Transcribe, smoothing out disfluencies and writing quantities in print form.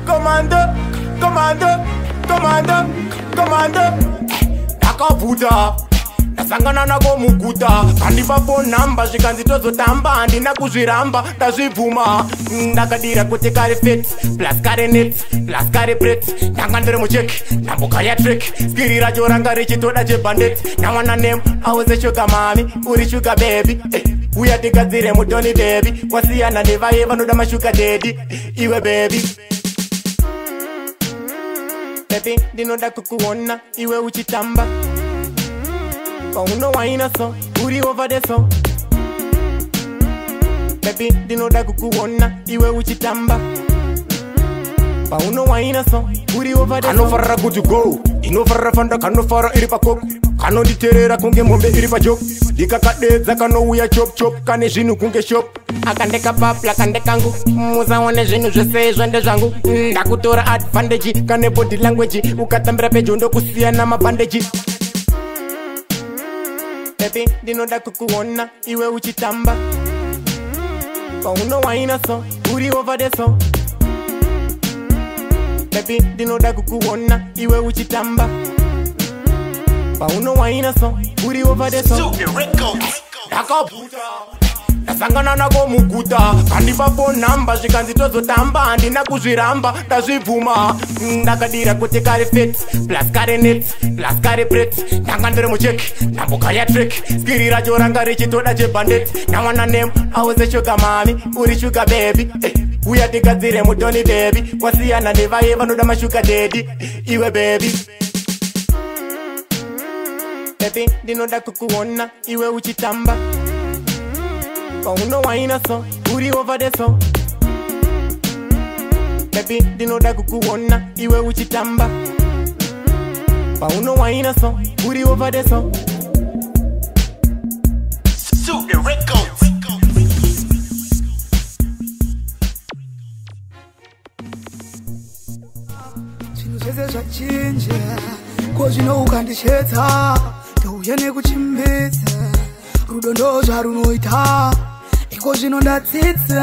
Commander, commander, commander, commander. Ndakavuta ndasangana nako muguta kandipa phone number zvikanzitozotamba handina kuzviramba ndazvibvuma ndakadira kuti kari fit plus kari net plus kari bret ndanga ndiri mucheki ndambuka ya trick skiri racho ranga richitoda chebandit nawana name awese shuga mami uri shuga baby uya tigadzire mutoni baby kwasiyana nevaye vanoda mashuga daddy iwe baby baby ndinoda kukuona iwe uchitamba pauno waina so uri over the so baby ndinoda kukuona iwe uchitamba pauno waina so uri over the so kanofarira kuti go inofarira fanda kanofarira iri pakoko kanonditerera kunge mombe iri pajoko ndikakadedza kanouya chop chop kane zvinhu kunge shop akandeka papla kandekangu musaone zvinhu zvese zvende zvangu ndakutora advantage kane body language ukatambira pejo ndokusiyana mabandeji baby ndinoda kukuona iwe uchitamba pauno waina so uri over the so baby ndinoda kukuona iwe uchitamba pauno waina so uri over the so ndakavuta ndasangana nako muguta kandipa phone number zvikanzitozotamba handina kuzviramba ndazvibvuma ndakadira kuti kari fit plus kari net plus kari bret ndanga ndiri mucheki ndambuka ya trick skiri racho ranga richitoda chebandit nawana name awese shuga mami uri shuga baby uya tigadzire mutoni baby kwasiyana nevaye vanoda mashuga daddy iwe baby baby ndinoda kukuona iwe uchitamba pauno waina so uri over the so baby ndinoda kukuona iwe uchitamba pauno waina so uri over the so zvinhu zvese zvachinja ko zvino ukandichetsa ndouya nekuchimbidza rudo ndo zvarunoita iko zvino ndatsitsa